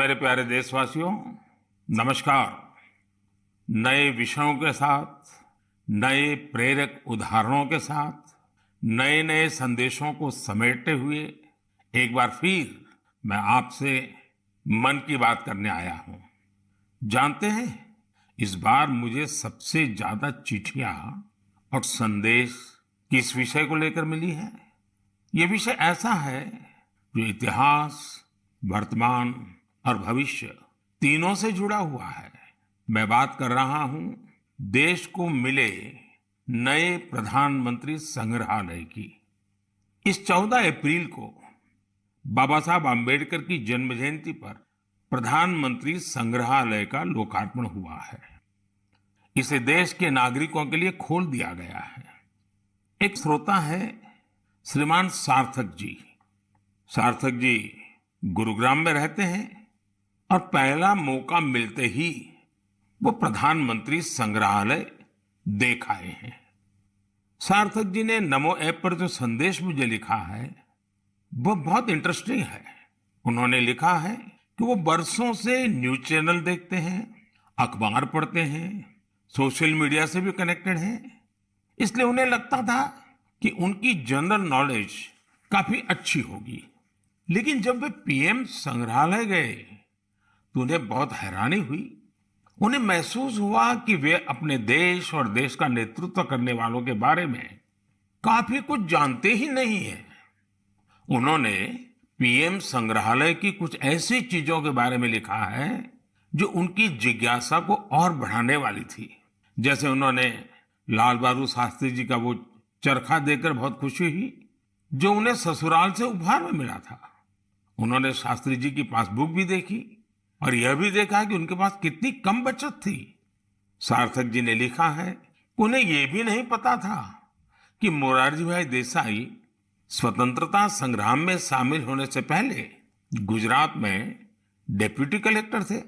मेरे प्यारे देशवासियों, नमस्कार। नए विषयों के साथ, नए प्रेरक उदाहरणों के साथ, नए नए संदेशों को समेटते हुए एक बार फिर मैं आपसे मन की बात करने आया हूं। जानते हैं, इस बार मुझे सबसे ज्यादा चिट्ठियां और संदेश किस विषय को लेकर मिली है। ये विषय ऐसा है जो इतिहास, वर्तमान और भविष्य तीनों से जुड़ा हुआ है। मैं बात कर रहा हूं देश को मिले नए प्रधानमंत्री संग्रहालय की। इस 14 अप्रैल को बाबा साहब आम्बेडकर की जन्म जयंती पर प्रधानमंत्री संग्रहालय का लोकार्पण हुआ है। इसे देश के नागरिकों के लिए खोल दिया गया है। एक श्रोता है श्रीमान सार्थक जी। सार्थक जी गुरुग्राम में रहते हैं और पहला मौका मिलते ही वो प्रधानमंत्री संग्रहालय देख आए हैं। सार्थक जी ने नमो ऐप पर जो संदेश मुझे लिखा है वो बहुत इंटरेस्टिंग है। उन्होंने लिखा है कि वो बरसों से न्यूज चैनल देखते हैं, अखबार पढ़ते हैं, सोशल मीडिया से भी कनेक्टेड हैं। इसलिए उन्हें लगता था कि उनकी जनरल नॉलेज काफी अच्छी होगी। लेकिन जब वे पीएम संग्रहालय गए तो उन्हें बहुत हैरानी हुई। उन्हें महसूस हुआ कि वे अपने देश और देश का नेतृत्व करने वालों के बारे में काफी कुछ जानते ही नहीं है। उन्होंने पीएम संग्रहालय की कुछ ऐसी चीजों के बारे में लिखा है जो उनकी जिज्ञासा को और बढ़ाने वाली थी। जैसे उन्होंने लाल बहादुर शास्त्री जी का वो चरखा देखकर बहुत खुशी हुई जो उन्हें ससुराल से उपहार में मिला था। उन्होंने शास्त्री जी की पासबुक भी देखी और यह भी देखा कि उनके पास कितनी कम बचत थी। सार्थक जी ने लिखा है कि उन्हें यह भी नहीं पता था कि मोरारजी भाई देसाई स्वतंत्रता संग्राम में शामिल होने से पहले गुजरात में डेप्यूटी कलेक्टर थे।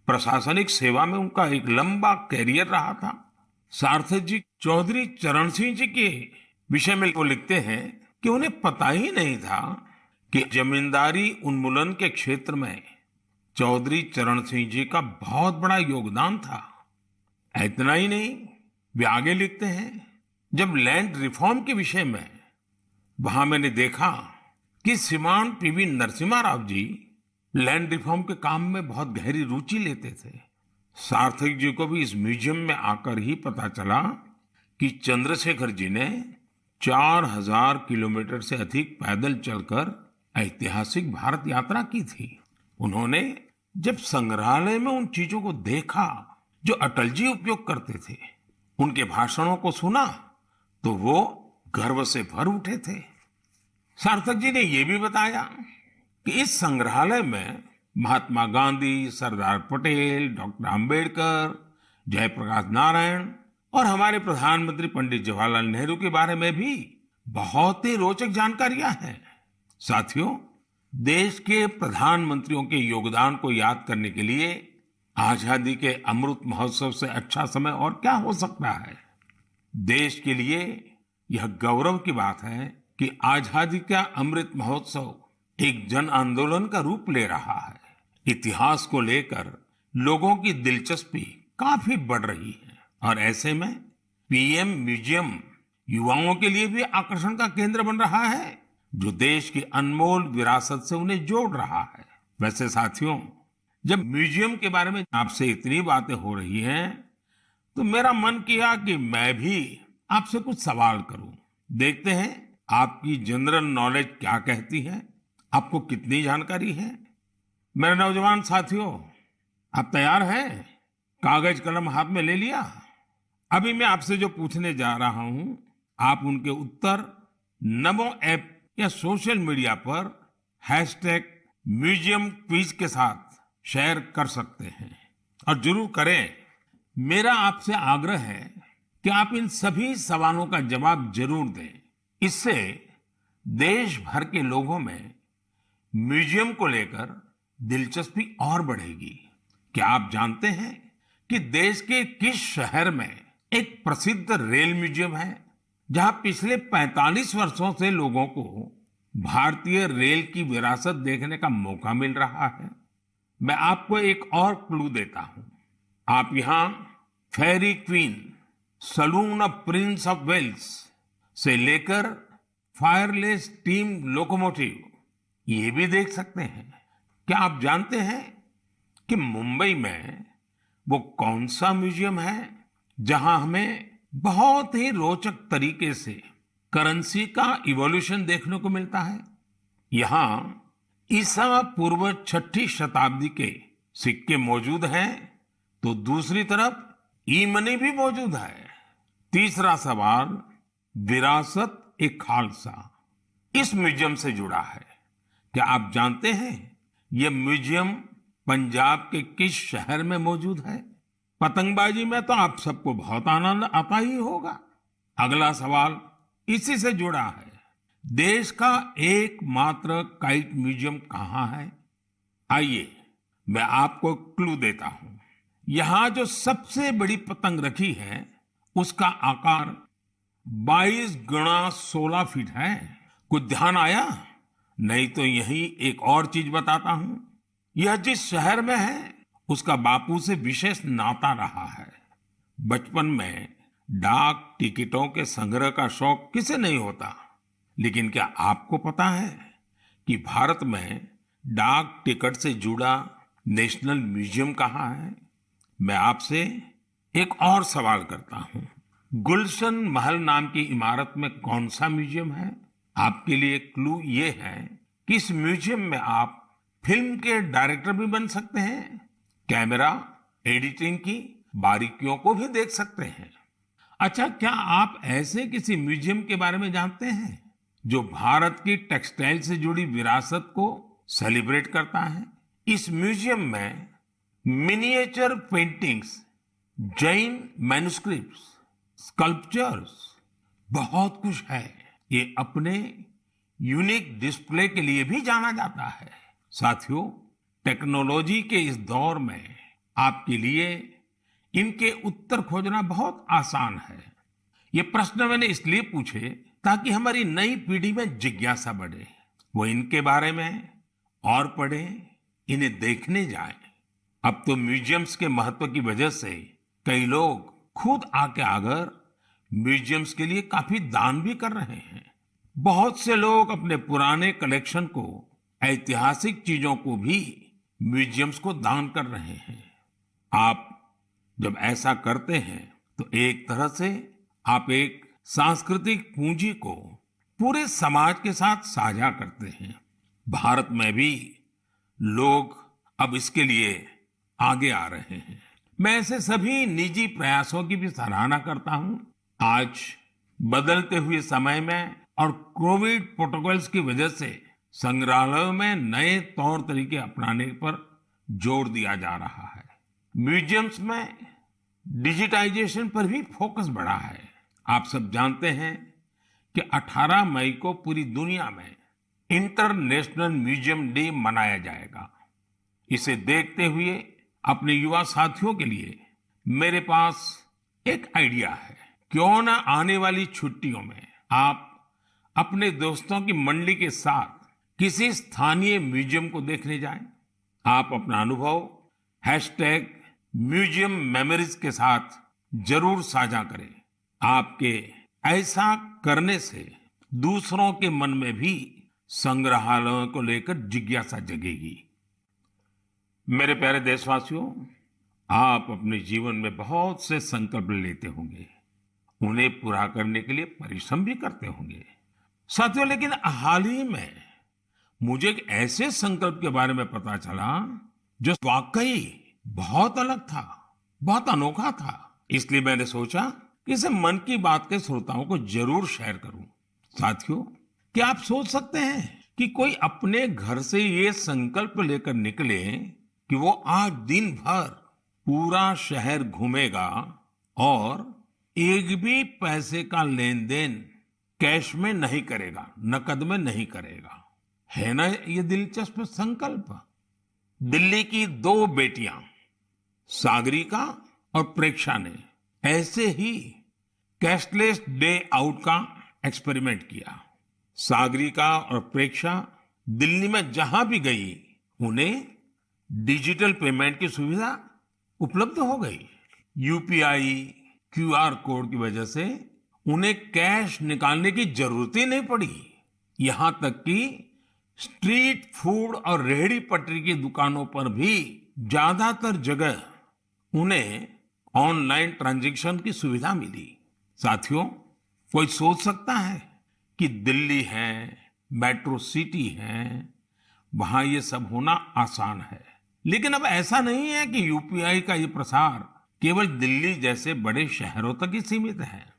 प्रशासनिक सेवा में उनका एक लंबा कैरियर रहा था। सार्थक जी चौधरी चरण सिंह जी के विषय में वो लिखते हैं कि उन्हें पता ही नहीं था कि जमींदारी उन्मूलन के क्षेत्र में चौधरी चरण सिंह जी का बहुत बड़ा योगदान था। इतना ही नहीं, वे आगे लिखते हैं, जब लैंड रिफॉर्म के विषय में वहां मैंने देखा कि श्रीमान PV Narasimha Rao ji land reform के काम में बहुत गहरी रुचि लेते थे। सार्थक जी को भी इस म्यूजियम में आकर ही पता चला कि चंद्रशेखर जी ने 4000 किलोमीटर से अधिक पैदल चलकर ऐतिहासिक भारत यात्रा की थी। उन्होंने जब संग्रहालय में उन चीजों को देखा जो अटल जी उपयोग करते थे, उनके भाषणों को सुना तो वो गर्व से भर उठे थे। सार्थक जी ने यह भी बताया कि इस संग्रहालय में महात्मा गांधी, सरदार पटेल, डॉक्टर अंबेडकर, जयप्रकाश नारायण और हमारे प्रधानमंत्री पंडित जवाहरलाल नेहरू के बारे में भी बहुत ही रोचक जानकारियां हैं। साथियों, देश के प्रधानमंत्रियों के योगदान को याद करने के लिए आजादी के अमृत महोत्सव से अच्छा समय और क्या हो सकता है। देश के लिए यह गौरव की बात है कि आजादी का अमृत महोत्सव एक जन आंदोलन का रूप ले रहा है। इतिहास को लेकर लोगों की दिलचस्पी काफी बढ़ रही है और ऐसे में पीएम म्यूजियम युवाओं के लिए भी आकर्षण का केंद्र बन रहा है जो देश की अनमोल विरासत से उन्हें जोड़ रहा है। वैसे साथियों, जब म्यूजियम के बारे में आपसे इतनी बातें हो रही हैं तो मेरा मन किया कि मैं भी आपसे कुछ सवाल करूं। देखते हैं आपकी जनरल नॉलेज क्या कहती है, आपको कितनी जानकारी है। मेरे नौजवान साथियों, आप तैयार हैं? कागज कलम हाथ में ले लिया? अभी मैं आपसे जो पूछने जा रहा हूं, आप उनके उत्तर नमो ऐप या सोशल मीडिया पर #म्यूजियम क्विज के साथ शेयर कर सकते हैं और जरूर करें। मेरा आपसे आग्रह है कि आप इन सभी सवालों का जवाब जरूर दें। इससे देश भर के लोगों में म्यूजियम को लेकर दिलचस्पी और बढ़ेगी। क्या आप जानते हैं कि देश के किस शहर में एक प्रसिद्ध रेल म्यूजियम है जहां पिछले 45 वर्षों से लोगों को भारतीय रेल की विरासत देखने का मौका मिल रहा है? मैं आपको एक और क्लू देता हूं। आप यहाँ ferry queen, saloon of Prince of Wales से लेकर फायरलेस स्टीम लोकोमोटिव ये भी देख सकते हैं। क्या आप जानते हैं कि मुंबई में वो कौन सा म्यूजियम है जहां हमें बहुत ही रोचक तरीके से करेंसी का इवोल्यूशन देखने को मिलता है? यहाँ ईसा पूर्व छठी शताब्दी के सिक्के मौजूद हैं, तो दूसरी तरफ ई मनी भी मौजूद है। तीसरा सवाल, विरासत ए खालसा इस म्यूजियम से जुड़ा है। क्या आप जानते हैं यह म्यूजियम पंजाब के किस शहर में मौजूद है? पतंगबाजी में तो आप सबको बहुत आनंद आता ही होगा। अगला सवाल इसी से जुड़ा है। देश का एकमात्र काइट म्यूजियम कहाँ है? आइए मैं आपको क्लू देता हूं। यहाँ जो सबसे बड़ी पतंग रखी है उसका आकार 22 गुणा 16 फीट है। कुछ ध्यान आया? नहीं तो यही एक और चीज बताता हूं। यह जिस शहर में है उसका बापू से विशेष नाता रहा है। बचपन में डाक टिकटों के संग्रह का शौक किसे नहीं होता, लेकिन क्या आपको पता है कि भारत में डाक टिकट से जुड़ा नेशनल म्यूजियम कहाँ है? मैं आपसे एक और सवाल करता हूं। गुलशन महल नाम की इमारत में कौन सा म्यूजियम है? आपके लिए क्लू ये है कि इस म्यूजियम में आप फिल्म के डायरेक्टर भी बन सकते हैं, कैमरा एडिटिंग की बारीकियों को भी देख सकते हैं। अच्छा, क्या आप ऐसे किसी म्यूजियम के बारे में जानते हैं जो भारत की टेक्सटाइल से जुड़ी विरासत को सेलिब्रेट करता है? इस म्यूजियम में miniature paintings, Jain manuscripts, sculptures, बहुत कुछ है। ये अपने यूनिक डिस्प्ले के लिए भी जाना जाता है। साथियों, टेक्नोलॉजी के इस दौर में आपके लिए इनके उत्तर खोजना बहुत आसान है। ये प्रश्न मैंने इसलिए पूछे ताकि हमारी नई पीढ़ी में जिज्ञासा बढ़े, वो इनके बारे में और पढ़ें, इन्हें देखने जाएं। अब तो म्यूजियम्स के महत्व की वजह से कई लोग खुद आके आकर म्यूजियम्स के लिए काफी दान भी कर रहे हैं। बहुत से लोग अपने पुराने कलेक्शन को, ऐतिहासिक चीजों को भी म्यूजियम्स को दान कर रहे हैं। आप जब ऐसा करते हैं तो एक तरह से आप एक सांस्कृतिक पूंजी को पूरे समाज के साथ साझा करते हैं। भारत में भी लोग अब इसके लिए आगे आ रहे हैं। मैं ऐसे सभी निजी प्रयासों की भी सराहना करता हूं। आज बदलते हुए समय में और कोविड प्रोटोकॉल्स की वजह से संग्रहालयों में नए तौर तरीके अपनाने पर जोर दिया जा रहा है। म्यूजियम्स में डिजिटाइजेशन पर भी फोकस बढ़ा है। आप सब जानते हैं कि 18 मई को पूरी दुनिया में इंटरनेशनल म्यूजियम डे मनाया जाएगा। इसे देखते हुए अपने युवा साथियों के लिए मेरे पास एक आइडिया है। क्यों ना आने वाली छुट्टियों में आप अपने दोस्तों की मंडली के साथ किसी स्थानीय म्यूजियम को देखने जाएं। आप अपना अनुभव #म्यूजियम मेमोरीज के साथ जरूर साझा करें। आपके ऐसा करने से दूसरों के मन में भी संग्रहालयों को लेकर जिज्ञासा जगेगी। मेरे प्यारे देशवासियों, आप अपने जीवन में बहुत से संकल्प लेते होंगे, उन्हें पूरा करने के लिए परिश्रम भी करते होंगे साथियों। लेकिन हाल ही में मुझे एक ऐसे संकल्प के बारे में पता चला जो वाकई बहुत अलग था, बहुत अनोखा था। इसलिए मैंने सोचा कि इसे मन की बात के श्रोताओं को जरूर शेयर करूं। साथियों, क्या आप सोच सकते हैं कि कोई अपने घर से ये संकल्प लेकर निकले कि वो आज दिन भर पूरा शहर घूमेगा और एक भी पैसे का लेन देन कैश में नहीं करेगा, नकद में नहीं करेगा। है ना ये दिलचस्प संकल्प? दिल्ली की 2 बेटियां सागरिका और प्रेक्षा ने ऐसे ही कैशलेस डे आउट का एक्सपेरिमेंट किया। सागरिका और प्रेक्षा दिल्ली में जहां भी गई उन्हें डिजिटल पेमेंट की सुविधा उपलब्ध हो गई। यूपीआई, क्यूआर कोड की वजह से उन्हें कैश निकालने की जरूरत ही नहीं पड़ी। यहाँ तक कि स्ट्रीट फूड और रेहड़ी पटरी की दुकानों पर भी ज्यादातर जगह उन्हें ऑनलाइन ट्रांजैक्शन की सुविधा मिली। साथियों, कोई सोच सकता है कि दिल्ली है, मेट्रो सिटी है, वहां ये सब होना आसान है। लेकिन अब ऐसा नहीं है कि यूपीआई का ये प्रसार केवल दिल्ली जैसे बड़े शहरों तक ही सीमित है।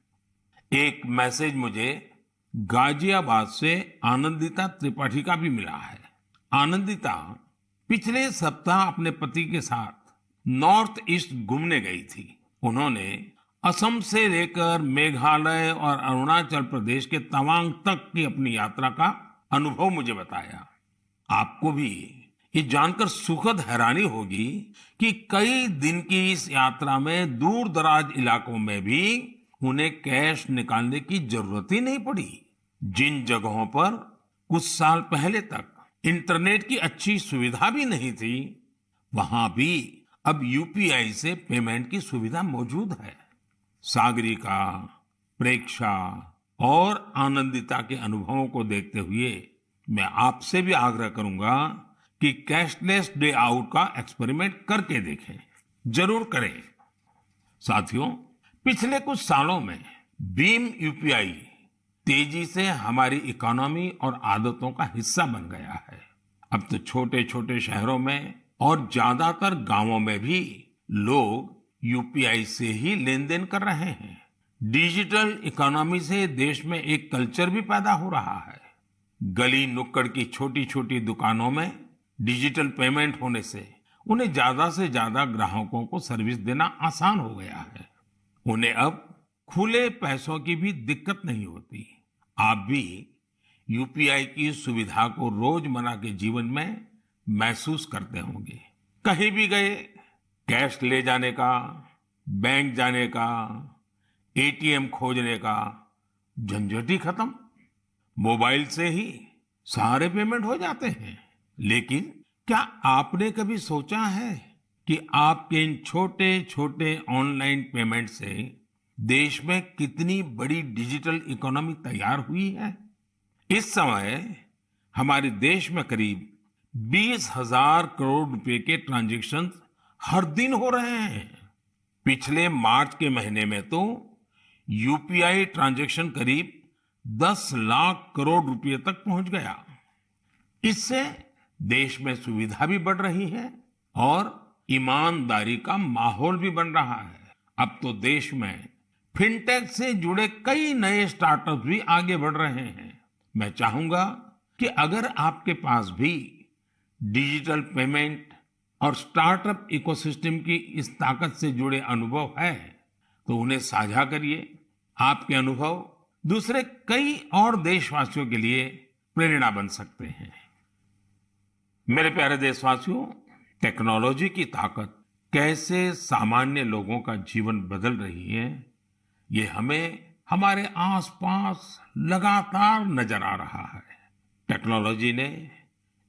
एक मैसेज मुझे गाजियाबाद से आनंदिता त्रिपाठी का भी मिला है। आनंदिता पिछले सप्ताह अपने पति के साथ नॉर्थ ईस्ट घूमने गई थी। उन्होंने असम से लेकर मेघालय और अरुणाचल प्रदेश के तवांग तक की अपनी यात्रा का अनुभव मुझे बताया। आपको भी ये जानकर सुखद हैरानी होगी कि कई दिन की इस यात्रा में दूर दराज इलाकों में भी उन्हें कैश निकालने की जरूरत ही नहीं पड़ी। जिन जगहों पर कुछ साल पहले तक इंटरनेट की अच्छी सुविधा भी नहीं थी, वहां भी अब यूपीआई से पेमेंट की सुविधा मौजूद है। सागरिका, प्रेक्षा और आनंदिता के अनुभवों को देखते हुए मैं आपसे भी आग्रह करूंगा कि कैशलेस डे आउट का एक्सपेरिमेंट करके देखें। जरूर करें। साथियों, पिछले कुछ सालों में भीम यूपीआई तेजी से हमारी इकोनॉमी और आदतों का हिस्सा बन गया है। अब तो छोटे छोटे शहरों में और ज्यादातर गांवों में भी लोग यूपीआई से ही लेन देन कर रहे हैं। डिजिटल इकोनॉमी से देश में एक कल्चर भी पैदा हो रहा है। गली नुक्कड़ की छोटी छोटी दुकानों में डिजिटल पेमेंट होने से उन्हें ज्यादा से ज्यादा ग्राहकों को सर्विस देना आसान हो गया है। उन्हें अब खुले पैसों की भी दिक्कत नहीं होती। आप भी यूपीआई की सुविधा को रोजमर्रा के जीवन में महसूस करते होंगे। कहीं भी गए, कैश ले जाने का, बैंक जाने का, एटीएम खोजने का झंझट ही खत्म। मोबाइल से ही सारे पेमेंट हो जाते हैं। लेकिन क्या आपने कभी सोचा है कि आपके इन छोटे छोटे ऑनलाइन पेमेंट से देश में कितनी बड़ी डिजिटल इकोनॉमी तैयार हुई है? इस समय हमारे देश में करीब 20,000 करोड़ रुपए के ट्रांजैक्शन हर दिन हो रहे हैं। पिछले मार्च के महीने में तो यूपीआई ट्रांजैक्शन करीब 10 लाख करोड़ रुपए तक पहुंच गया। इससे देश में सुविधा भी बढ़ रही है और ईमानदारी का माहौल भी बन रहा है। अब तो देश में फिनटेक से जुड़े कई नए स्टार्टअप भी आगे बढ़ रहे हैं। मैं चाहूंगा कि अगर आपके पास भी डिजिटल पेमेंट और स्टार्टअप इकोसिस्टम की इस ताकत से जुड़े अनुभव है तो उन्हें साझा करिए। आपके अनुभव दूसरे कई और देशवासियों के लिए प्रेरणा बन सकते हैं। मेरे प्यारे देशवासियों, टेक्नोलॉजी की ताकत कैसे सामान्य लोगों का जीवन बदल रही है, ये हमें हमारे आसपास लगातार नजर आ रहा है। टेक्नोलॉजी ने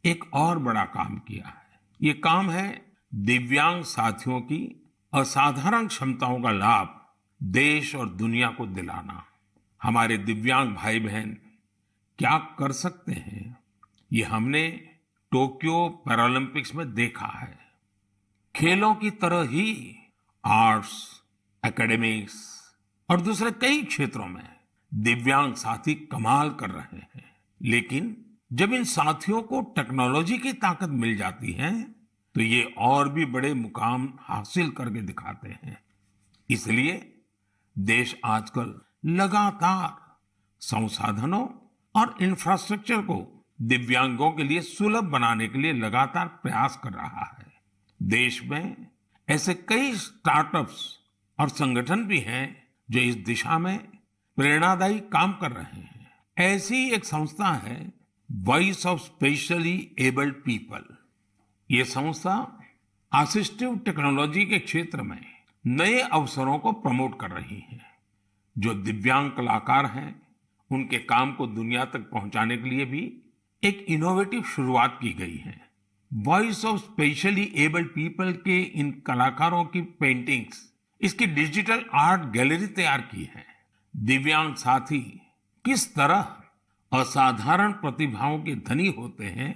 एक और बड़ा काम किया है। ये काम है दिव्यांग साथियों की असाधारण क्षमताओं का लाभ देश और दुनिया को दिलाना। हमारे दिव्यांग भाई बहन क्या कर सकते हैं, ये हमने टोक्यो पैरालंपिक्स में देखा है। खेलों की तरह ही आर्ट्स, एकेडमिक्स और दूसरे कई क्षेत्रों में दिव्यांग साथी कमाल कर रहे हैं। लेकिन जब इन साथियों को टेक्नोलॉजी की ताकत मिल जाती है तो ये और भी बड़े मुकाम हासिल करके दिखाते हैं। इसलिए देश आजकल लगातार संसाधनों और इंफ्रास्ट्रक्चर को दिव्यांगों के लिए सुलभ बनाने के लिए लगातार प्रयास कर रहा है। देश में ऐसे कई स्टार्टअप्स और संगठन भी हैं जो इस दिशा में प्रेरणादायी काम कर रहे हैं। ऐसी एक संस्था है voice of specially abled people. ये संस्था असिस्टिव टेक्नोलॉजी के क्षेत्र में नए अवसरों को प्रमोट कर रही है। जो दिव्यांग कलाकार हैं उनके काम को दुनिया तक पहुंचाने के लिए भी एक इनोवेटिव शुरुआत की गई है। Voice of specially abled people के इन कलाकारों की पेंटिंग्स, इसकी डिजिटल आर्ट गैलरी तैयार की है। दिव्यांग साथी किस तरह असाधारण प्रतिभाओं के धनी होते हैं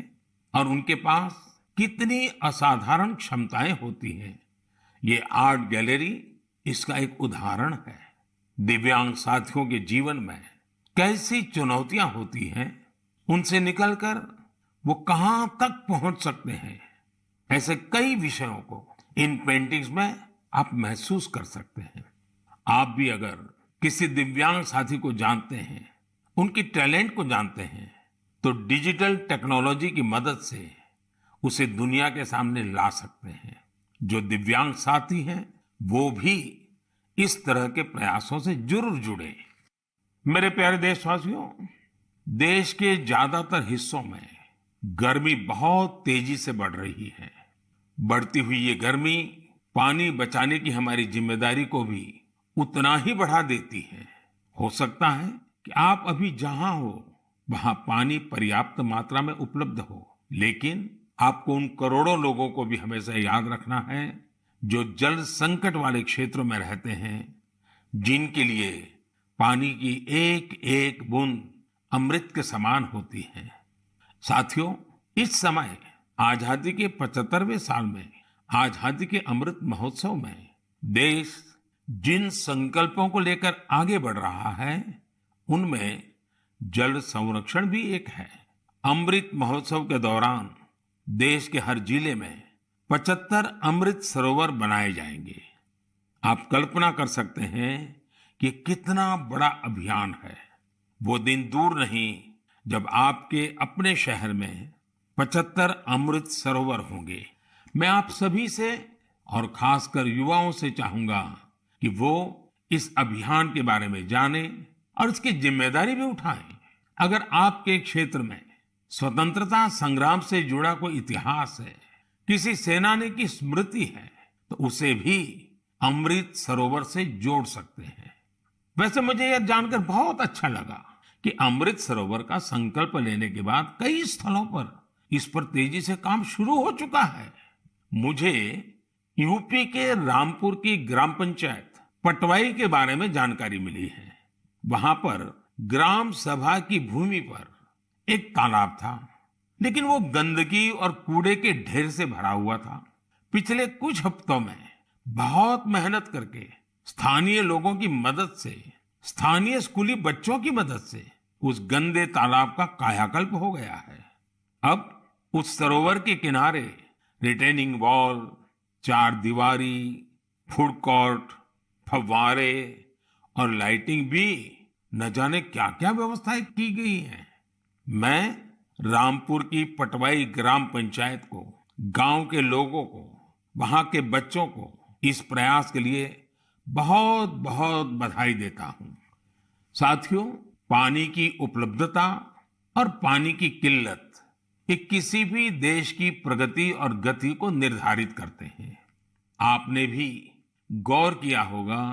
और उनके पास कितनी असाधारण क्षमताएं होती हैं, ये आर्ट गैलरी इसका एक उदाहरण है। दिव्यांग साथियों के जीवन में कैसी चुनौतियां होती हैं, उनसे निकलकर वो कहां तक पहुंच सकते हैं, ऐसे कई विषयों को इन पेंटिंग्स में आप महसूस कर सकते हैं। आप भी अगर किसी दिव्यांग साथी को जानते हैं, उनकी टैलेंट को जानते हैं, तो डिजिटल टेक्नोलॉजी की मदद से उसे दुनिया के सामने ला सकते हैं। जो दिव्यांग साथी हैं, वो भी इस तरह के प्रयासों से जरूर जुड़े। मेरे प्यारे देशवासियों, देश के ज्यादातर हिस्सों में गर्मी बहुत तेजी से बढ़ रही है। बढ़ती हुई ये गर्मी पानी बचाने की हमारी जिम्मेदारी को भी उतना ही बढ़ा देती है। हो सकता है कि आप अभी जहां हो वहां पानी पर्याप्त मात्रा में उपलब्ध हो, लेकिन आपको उन करोड़ों लोगों को भी हमेशा याद रखना है जो जल संकट वाले क्षेत्रों में रहते हैं, जिनके लिए पानी की एक एक बूंद अमृत के समान होती है। साथियों, इस समय आजादी के 75वें साल में आजादी के अमृत महोत्सव में देश जिन संकल्पों को लेकर आगे बढ़ रहा है, उनमें जल संरक्षण भी एक है। अमृत महोत्सव के दौरान देश के हर जिले में 75 अमृत सरोवर बनाए जाएंगे। आप कल्पना कर सकते हैं कि कितना बड़ा अभियान है। वो दिन दूर नहीं जब आपके अपने शहर में 75 अमृत सरोवर होंगे। मैं आप सभी से और खासकर युवाओं से चाहूंगा कि वो इस अभियान के बारे में जानें और इसकी जिम्मेदारी भी उठाएं। अगर आपके क्षेत्र में स्वतंत्रता संग्राम से जुड़ा कोई इतिहास है, किसी सेनानी की स्मृति है, तो उसे भी अमृत सरोवर से जोड़ सकते हैं। वैसे मुझे यह जानकर बहुत अच्छा लगा कि अमृत सरोवर का संकल्प लेने के बाद कई स्थलों पर इस पर तेजी से काम शुरू हो चुका है। मुझे यूपी के रामपुर की ग्राम पंचायत पटवाई के बारे में जानकारी मिली है। वहां पर ग्राम सभा की भूमि पर एक तालाब था, लेकिन वो गंदगी और कूड़े के ढेर से भरा हुआ था। पिछले कुछ हफ्तों में बहुत मेहनत करके स्थानीय लोगों की मदद से, स्थानीय स्कूली बच्चों की मदद से उस गंदे तालाब का कायाकल्प हो गया है। अब उस सरोवर के किनारे रिटेनिंग वॉल, चार दीवारी, फूड कोर्ट, फव्वारे और लाइटिंग भी न जाने क्या क्या व्यवस्थाएं की गई हैं। मैं रामपुर की पटवाई ग्राम पंचायत को, गांव के लोगों को, वहां के बच्चों को इस प्रयास के लिए बहुत बहुत बधाई देता हूं। साथियों, पानी की उपलब्धता और पानी की किल्लत ये किसी भी देश की प्रगति और गति को निर्धारित करते हैं। आपने भी गौर किया होगा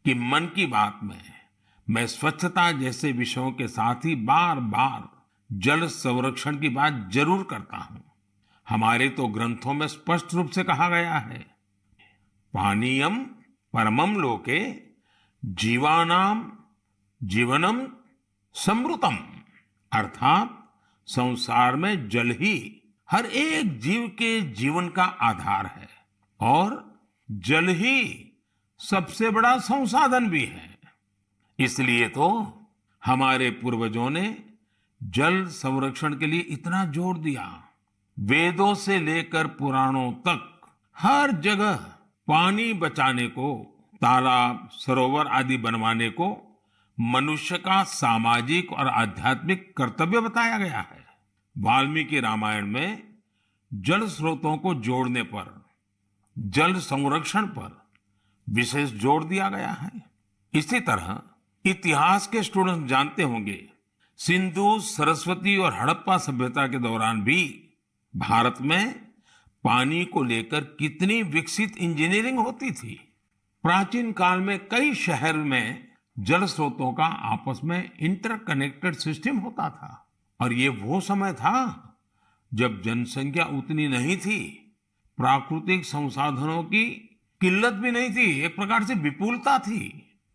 कि मन की बात में मैं स्वच्छता जैसे विषयों के साथ ही बार बार जल संरक्षण की बात जरूर करता हूं। हमारे तो ग्रंथों में स्पष्ट रूप से कहा गया है, पानीयम परमम लोके जीवानाम जीवनम समृतम, अर्थात संसार में जल ही हर एक जीव के जीवन का आधार है और जल ही सबसे बड़ा संसाधन भी है। इसलिए तो हमारे पूर्वजों ने जल संरक्षण के लिए इतना जोर दिया। वेदों से लेकर पुराणों तक हर जगह पानी बचाने को, तालाब, सरोवर आदि बनवाने को मनुष्य का सामाजिक और आध्यात्मिक कर्तव्य बताया गया है। वाल्मीकि रामायण में जल स्रोतों को जोड़ने पर, जल संरक्षण पर विशेष जोर दिया गया है। इसी तरह इतिहास के स्टूडेंट जानते होंगे, सिंधु, सरस्वती और हड़प्पा सभ्यता के दौरान भी भारत में पानी को लेकर कितनी विकसित इंजीनियरिंग होती थी। प्राचीन काल में कई शहर में जल स्रोतों का आपस में इंटरकनेक्टेड सिस्टम होता था और ये वो समय था जब जनसंख्या उतनी नहीं थी, प्राकृतिक संसाधनों की किल्लत भी नहीं थी, एक प्रकार से विपुलता थी,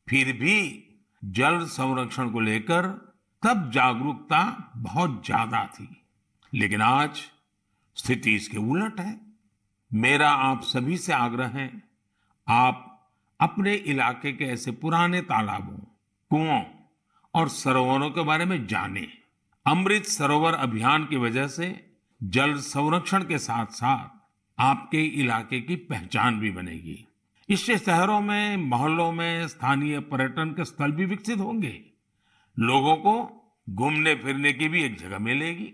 फिर भी जल संरक्षण को लेकर तब जागरूकता बहुत ज्यादा थी। लेकिन आज स्थिति इसके उलट है। मेरा आप सभी से आग्रह है, आप अपने इलाके के ऐसे पुराने तालाबों, कुओं और सरोवरों के बारे में जानें। अमृत सरोवर अभियान की वजह से जल संरक्षण के साथ साथ आपके इलाके की पहचान भी बनेगी। इससे शहरों में, मोहल्लों में स्थानीय पर्यटन के स्थल भी विकसित होंगे। लोगों को घूमने फिरने की भी एक जगह मिलेगी।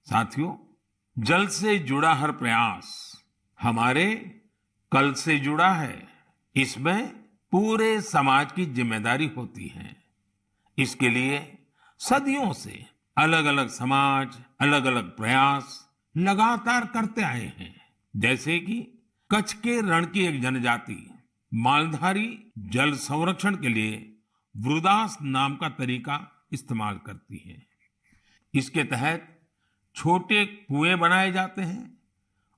साथियों, जल से जुड़ा हर प्रयास हमारे कल से जुड़ा है। इसमें पूरे समाज की जिम्मेदारी होती है। इसके लिए सदियों से अलग अलग समाज, अलग अलग प्रयास लगातार करते आए हैं। जैसे कि कच्छ के रण की एक जनजाति मालधारी जल संरक्षण के लिए वृदास नाम का तरीका इस्तेमाल करती है। इसके तहत छोटे कुएं बनाए जाते हैं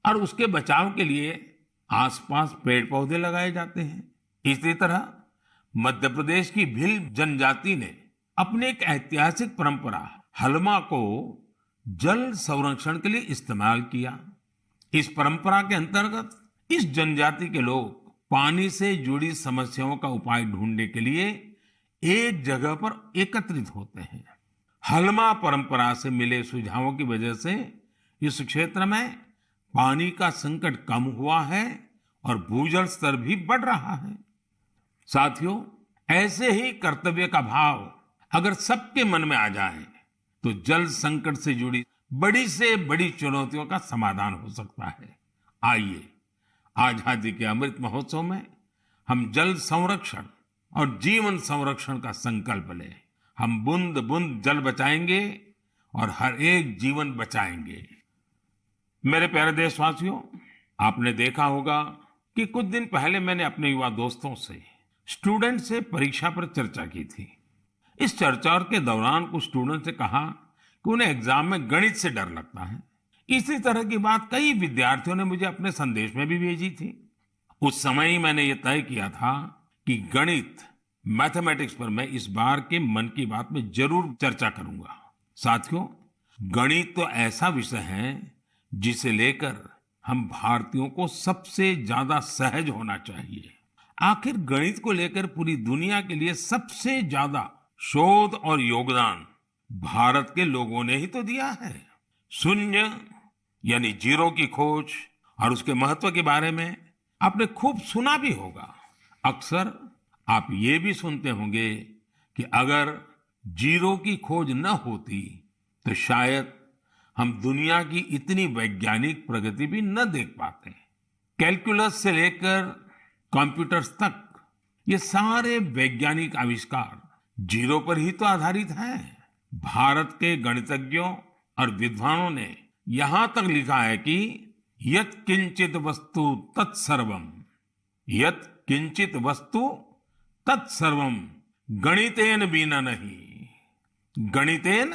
और उसके बचाव के लिए आसपास पेड़ पौधे लगाए जाते हैं। इसी तरह मध्य प्रदेश की भील जनजाति ने अपनी एक ऐतिहासिक परंपरा हलमा को जल संरक्षण के लिए इस्तेमाल किया। इस परंपरा के अंतर्गत इस जनजाति के लोग पानी से जुड़ी समस्याओं का उपाय ढूंढने के लिए एक जगह पर एकत्रित होते हैं। हलमा परंपरा से मिले सुझावों की वजह से इस क्षेत्र में पानी का संकट कम हुआ है और भूजल स्तर भी बढ़ रहा है। साथियों, ऐसे ही कर्तव्य का भाव अगर सबके मन में आ जाए तो जल संकट से जुड़ी बड़ी से बड़ी चुनौतियों का समाधान हो सकता है। आइए, आजादी के अमृत महोत्सव में हम जल संरक्षण और जीवन संरक्षण का संकल्प लें। हम बूंद बूंद जल बचाएंगे और हर एक जीवन बचाएंगे। मेरे प्यारे देशवासियों, आपने देखा होगा कि कुछ दिन पहले मैंने अपने युवा दोस्तों से, स्टूडेंट से परीक्षा पर चर्चा की थी। इस चर्चा के दौरान कुछ स्टूडेंट से कहा कि उन्हें एग्जाम में गणित से डर लगता है। इसी तरह की बात कई विद्यार्थियों ने मुझे अपने संदेश में भी भेजी थी। उस समय ही मैंने ये तय किया था कि गणित, मैथमेटिक्स पर मैं इस बार के मन की बात में जरूर चर्चा करूंगा। साथियों, गणित तो ऐसा विषय है जिसे लेकर हम भारतीयों को सबसे ज्यादा सहज होना चाहिए। आखिर गणित को लेकर पूरी दुनिया के लिए सबसे ज्यादा शोध और योगदान भारत के लोगों ने ही तो दिया है। शून्य यानी जीरो की खोज और उसके महत्व के बारे में आपने खूब सुना भी होगा। अक्सर आप ये भी सुनते होंगे कि अगर जीरो की खोज न होती तो शायद हम दुनिया की इतनी वैज्ञानिक प्रगति भी न देख पाते। कैलकुलस से लेकर कंप्यूटर्स तक ये सारे वैज्ञानिक आविष्कार जीरो पर ही तो आधारित हैं। भारत के गणितज्ञों और विद्वानों ने यहां तक लिखा है कि यत् किंचित वस्तु तत्सर्वम, यत् किंचित वस्तु तत्सर्वम गणितेन बिना नहीं, गणितेन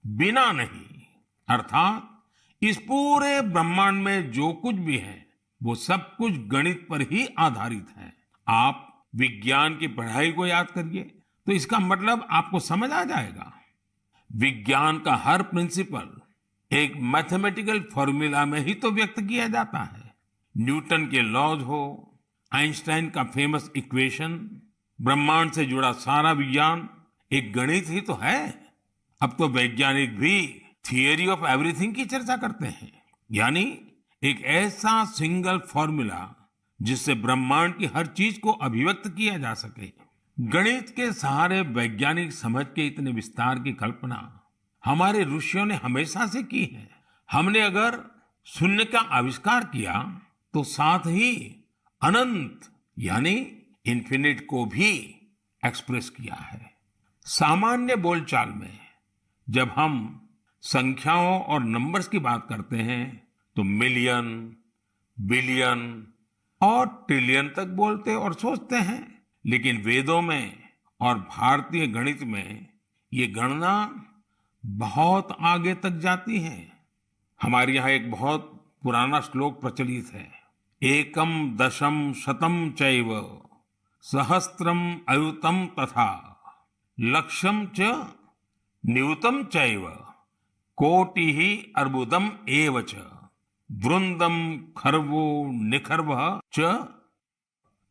बिना नहीं। अर्थात इस पूरे ब्रह्मांड में जो कुछ भी है वो सब कुछ गणित पर ही आधारित है। आप विज्ञान की पढ़ाई को याद करिए तो इसका मतलब आपको समझ आ जाएगा। विज्ञान का हर प्रिंसिपल एक मैथमेटिकल फॉर्मूला में ही तो व्यक्त किया जाता है। न्यूटन के लॉज हो, आइंस्टाइन का फेमस इक्वेशन, ब्रह्मांड से जुड़ा सारा विज्ञान एक गणित ही तो है। अब तो वैज्ञानिक भी थियरी ऑफ एवरीथिंग की चर्चा करते हैं, यानी एक ऐसा सिंगल फॉर्मूला जिससे ब्रह्मांड की हर चीज को अभिव्यक्त किया जा सके। गणित के सहारे वैज्ञानिक समझ के इतने विस्तार की कल्पना हमारे ऋषियों ने हमेशा से की है। हमने अगर शून्य का आविष्कार किया तो साथ ही अनंत यानी इन्फिनिट को भी एक्सप्रेस किया है। सामान्य बोलचाल में जब हम संख्याओं और नंबर्स की बात करते हैं तो मिलियन, बिलियन और ट्रिलियन तक बोलते और सोचते हैं, लेकिन वेदों में और भारतीय गणित में ये गणना बहुत आगे तक जाती है। हमारे यहाँ एक बहुत पुराना श्लोक प्रचलित है, एकम दशम शतम चैव सहस्त्रम अयुतम तथा लक्ष्यम च नियुतम चैव कोटि ही अर्बुदम एव च वृंदम खर्वो निखर्व च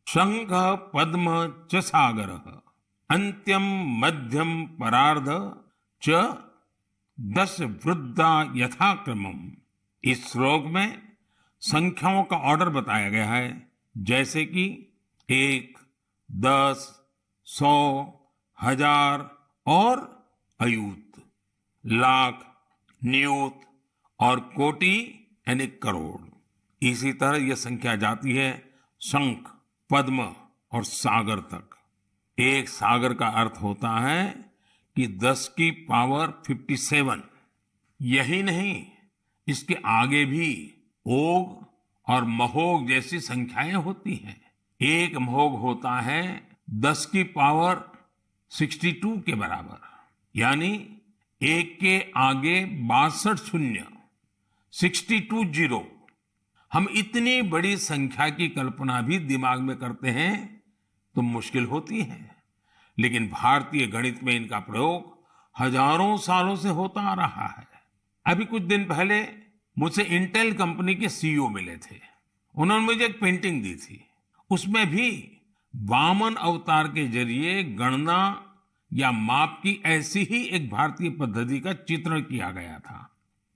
शंख पद्म च सागर अंत्यम मध्यम परार्ध च दश वृद्धा यथाक्रमम। इस श्लोक में संख्याओं का ऑर्डर बताया गया है, जैसे कि 1, 10, 100, 1000 और अयूत, लाख, नियुत और कोटि यानी करोड़। इसी तरह यह संख्या जाती है शंख, पद्म और सागर तक। एक सागर का अर्थ होता है कि 10 की पावर 57। यही नहीं, इसके आगे भी ओग और महोग जैसी संख्याएं होती हैं। एक महोग होता है 10 की पावर 62 के बराबर, यानी एक के आगे 62 शून्य, 62 जीरो। हम इतनी बड़ी संख्या की कल्पना भी दिमाग में करते हैं तो मुश्किल होती है, लेकिन भारतीय गणित में इनका प्रयोग हजारों सालों से होता आ रहा है। अभी कुछ दिन पहले मुझसे इंटेल कंपनी के सीईओ मिले थे। उन्होंने मुझे एक पेंटिंग दी थी, उसमें भी वामन अवतार के जरिए गणना या माप की ऐसी ही एक भारतीय पद्धति का चित्रण किया गया था।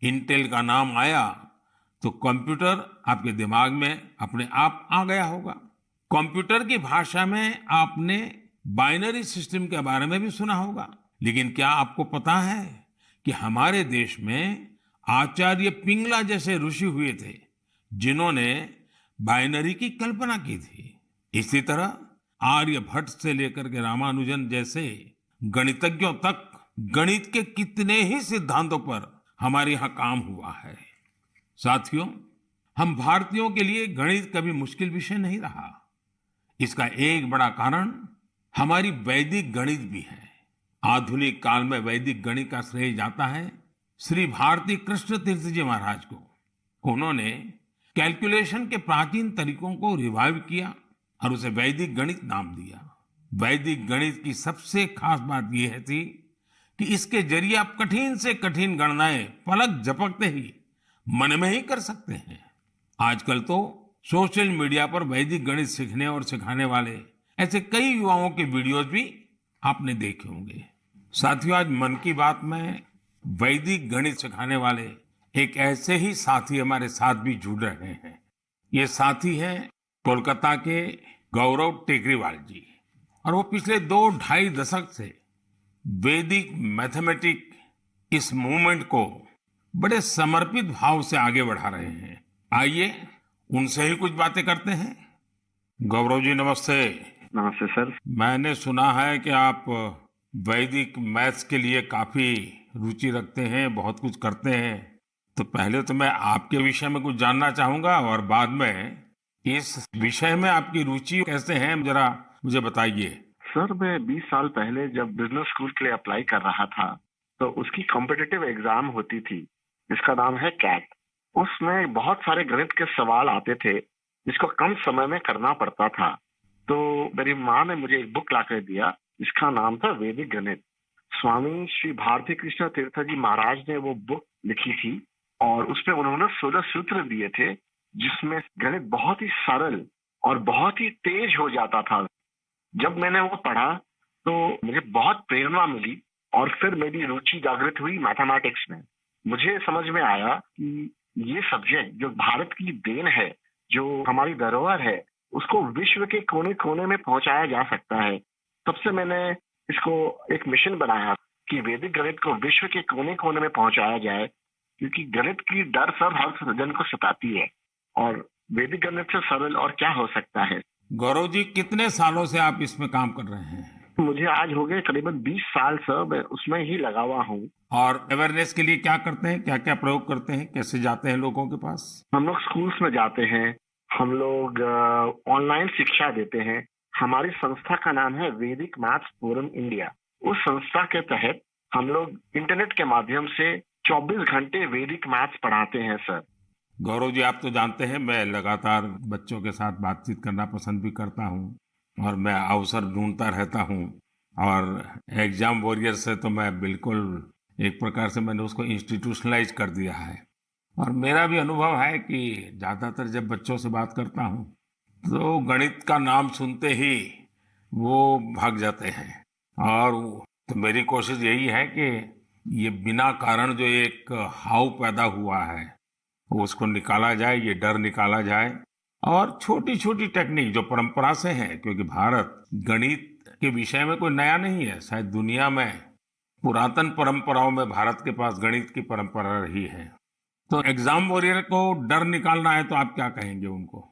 इंटेल का नाम आया तो कंप्यूटर आपके दिमाग में अपने आप आ गया होगा। कंप्यूटर की भाषा में आपने बाइनरी सिस्टम के बारे में भी सुना होगा, लेकिन क्या आपको पता है कि हमारे देश में आचार्य पिंगला जैसे ऋषि हुए थे जिन्होंने बाइनरी की कल्पना की थी। इसी तरह आर्यभट्ट से लेकर के रामानुजन जैसे गणितज्ञों तक गणित के कितने ही सिद्धांतों पर हमारे यहाँ काम हुआ है। साथियों, हम भारतीयों के लिए गणित कभी मुश्किल विषय नहीं रहा। इसका एक बड़ा कारण हमारी वैदिक गणित भी है। आधुनिक काल में वैदिक गणित का श्रेय जाता है श्री भारती कृष्ण तीर्थ जी महाराज को। उन्होंने कैलकुलेशन के प्राचीन तरीकों को रिवाइव किया और उसे वैदिक गणित नाम दिया। वैदिक गणित की सबसे खास बात यह थी कि इसके जरिए आप कठिन से कठिन गणनाएं पलक झपकते ही मन में ही कर सकते हैं। आजकल तो सोशल मीडिया पर वैदिक गणित सीखने और सिखाने वाले ऐसे कई युवाओं के वीडियोस भी आपने देखे होंगे। साथियों, आज मन की बात में वैदिक गणित सिखाने वाले एक ऐसे ही साथी हमारे साथ भी जुड़ रहे हैं। ये साथी हैं कोलकाता के गौरव टेकरीवाल जी, और वो पिछले 2-2.5 दशक से वैदिक मैथमेटिक इस मूवमेंट को बड़े समर्पित भाव से आगे बढ़ा रहे हैं। आइए उनसे ही कुछ बातें करते हैं। गौरव जी, नमस्ते। नमस्ते सर। मैंने सुना है कि आप वैदिक मैथ्स के लिए काफी रुचि रखते हैं, बहुत कुछ करते हैं। तो पहले तो मैं आपके विषय में कुछ जानना चाहूंगा और बाद में इस विषय में आपकी रुचि कैसे है, जरा मुझे बताइए। सर, मैं 20 साल पहले जब बिजनेस स्कूल के लिए अप्लाई कर रहा था तो उसकी कॉम्पिटिटिव एग्जाम होती थी, जिसका नाम है कैट। उसमें बहुत सारे गणित के सवाल आते थे जिसको कम समय में करना पड़ता था। तो मेरी माँ ने मुझे एक बुक लाकर दिया, जिसका नाम था वैदिक गणित। स्वामी श्री भारती कृष्ण तीर्थ जी महाराज ने वो बुक लिखी थी और उसमें उन्होंने 16 सूत्र दिए थे, जिसमें गणित बहुत ही सरल और बहुत ही तेज हो जाता था। जब मैंने वो पढ़ा तो मुझे बहुत प्रेरणा मिली और फिर मेरी रुचि जागृत हुई मैथमेटिक्स में। मुझे समझ में आया कि ये सब्जेक्ट जो भारत की देन है, जो हमारी धरोहर है, उसको विश्व के कोने कोने में पहुंचाया जा सकता है। तब से मैंने इसको एक मिशन बनाया कि वैदिक गणित को विश्व के कोने कोने में पहुंचाया जाए, क्योंकि गणित की डर सब हर जन को सताती है और वैदिक गणित से सरल और क्या हो सकता है। गौरव जी, कितने सालों से आप इसमें काम कर रहे हैं? मुझे आज हो गए करीबन 20 साल सर, मैं उसमें ही लगा हुआ हूँ। और अवेयरनेस के लिए क्या करते हैं, क्या क्या प्रयोग करते हैं, कैसे जाते हैं लोगों के पास? हम लोग स्कूल्स में जाते हैं, हम लोग ऑनलाइन शिक्षा देते हैं। हमारी संस्था का नाम है वैदिक मैथ्स फोरम इंडिया। उस संस्था के तहत हम लोग इंटरनेट के माध्यम से 24 घंटे वैदिक मैथ्स पढ़ाते हैं सर। गौरव जी, आप तो जानते हैं मैं लगातार बच्चों के साथ बातचीत करना पसंद भी करता हूं और मैं अवसर ढूंढता रहता हूं। और एग्जाम वॉरियर से तो मैं बिल्कुल एक प्रकार से मैंने उसको इंस्टीट्यूशनलाइज कर दिया है। और मेरा भी अनुभव है कि ज्यादातर जब बच्चों से बात करता हूं तो गणित का नाम सुनते ही वो भाग जाते हैं। और तो मेरी कोशिश यही है कि ये बिना कारण जो एक हाव पैदा हुआ है उसको निकाला जाए, ये डर निकाला जाए। और छोटी छोटी टेक्निक जो परंपरा से है, क्योंकि भारत गणित के विषय में कोई नया नहीं है, शायद दुनिया में पुरातन परंपराओं में भारत के पास गणित की परंपरा रही है। तो एग्जाम वॉरियर को डर निकालना है तो आप क्या कहेंगे उनको?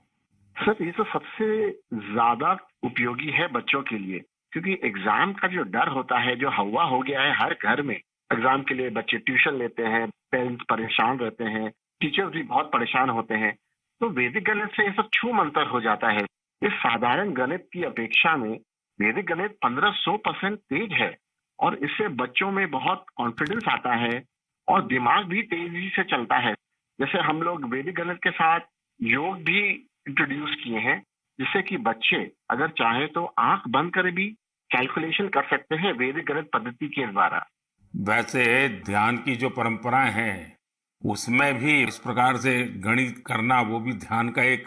सर ये तो सबसे ज्यादा उपयोगी है बच्चों के लिए, क्योंकि एग्जाम का जो डर होता है, जो हवा हो गया है हर घर में, एग्जाम के लिए बच्चे ट्यूशन लेते हैं, पेरेंट्स परेशान रहते हैं, टीचर्स भी बहुत परेशान होते हैं। तो वैदिक गणित से ये सब छू मंतर हो जाता है। इस साधारण गणित की अपेक्षा में वैदिक गणित 1500% तेज है, और इससे बच्चों में बहुत कॉन्फिडेंस आता है और दिमाग भी तेजी से चलता है। जैसे हम लोग वैदिक गणित के साथ योग भी इंट्रोड्यूस किए हैं, जिससे कि बच्चे अगर चाहे तो आंख बंद कर भी कैलकुलेशन कर सकते हैं वैदिक गणित पद्धति के द्वारा। वैसे ध्यान की जो परंपराएं हैं उसमें भी इस प्रकार से गणित करना, वो भी ध्यान का एक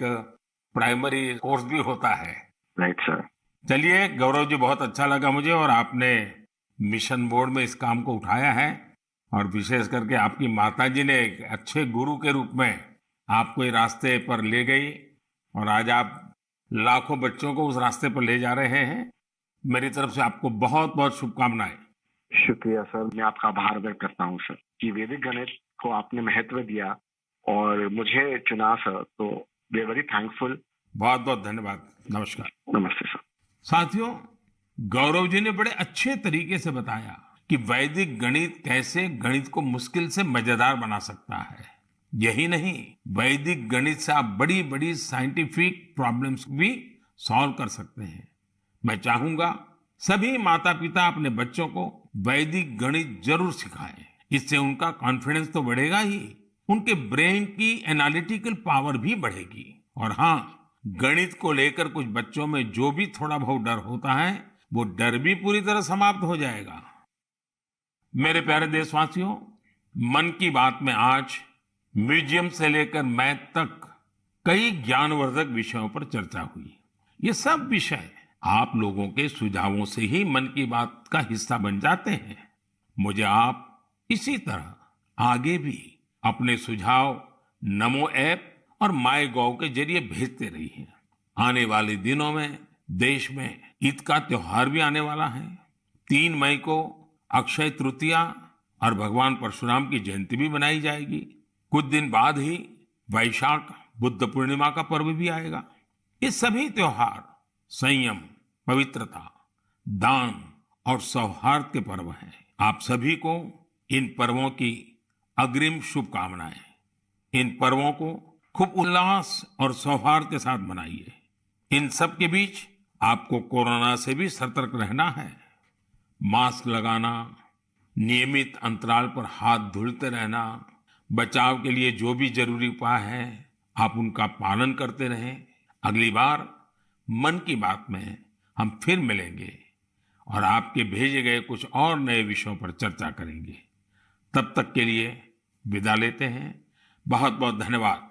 प्राइमरी कोर्स भी होता है। Right sir. चलिए गौरव जी, बहुत अच्छा लगा मुझे, और आपने मिशन बोर्ड में इस काम को उठाया है। और विशेष करके आपकी माताजी ने एक अच्छे गुरु के रूप में आपको ये रास्ते पर ले गई, और आज आप लाखों बच्चों को उस रास्ते पर ले जा रहे हैं। मेरी तरफ से आपको बहुत बहुत शुभकामनाएं। शुक्रिया सर, मैं आपका आभार व्यक्त करता हूँ सर कि वैदिक गणित को आपने महत्व दिया और मुझे चुना सर, तो वी आर वेरी थैंकफुल। बहुत बहुत धन्यवाद। नमस्कार। नमस्ते सर। साथियों, गौरव जी ने बड़े अच्छे तरीके से बताया कि वैदिक गणित कैसे गणित को मुश्किल से मजेदार बना सकता है। यही नहीं, वैदिक गणित से आप बड़ी बड़ी साइंटिफिक प्रॉब्लम्स भी सॉल्व कर सकते हैं। मैं चाहूंगा सभी माता पिता अपने बच्चों को वैदिक गणित जरूर सिखाएं। इससे उनका कॉन्फिडेंस तो बढ़ेगा ही, उनके ब्रेन की एनालिटिकल पावर भी बढ़ेगी। और हाँ, गणित को लेकर कुछ बच्चों में जो भी थोड़ा बहुत डर होता है, वो डर भी पूरी तरह समाप्त हो जाएगा। मेरे प्यारे देशवासियों, मन की बात में आज म्यूजियम से लेकर मैथ तक कई ज्ञानवर्धक विषयों पर चर्चा हुई। ये सब विषय आप लोगों के सुझावों से ही मन की बात का हिस्सा बन जाते हैं। मुझे आप इसी तरह आगे भी अपने सुझाव नमो ऐप और माय गॉव के जरिए भेजते रहिए। आने वाले दिनों में देश में ईद का त्योहार भी आने वाला है। 3 मई को अक्षय तृतीया और भगवान परशुराम की जयंती भी मनाई जाएगी। कुछ दिन बाद ही वैशाख बुद्ध पूर्णिमा का पर्व भी आएगा। ये सभी त्योहार संयम, पवित्रता, दान और सौहार्द के पर्व हैं। आप सभी को इन पर्वों की अग्रिम शुभकामनाएं। इन पर्वों को खूब उल्लास और सौहार्द के साथ मनाइए। इन सब के बीच आपको कोरोना से भी सतर्क रहना है। मास्क लगाना, नियमित अंतराल पर हाथ धुलते रहना, बचाव के लिए जो भी जरूरी उपाय है आप उनका पालन करते रहें। अगली बार मन की बात में हम फिर मिलेंगे और आपके भेजे गए कुछ और नए विषयों पर चर्चा करेंगे। तब तक के लिए विदा लेते हैं। बहुत बहुत धन्यवाद।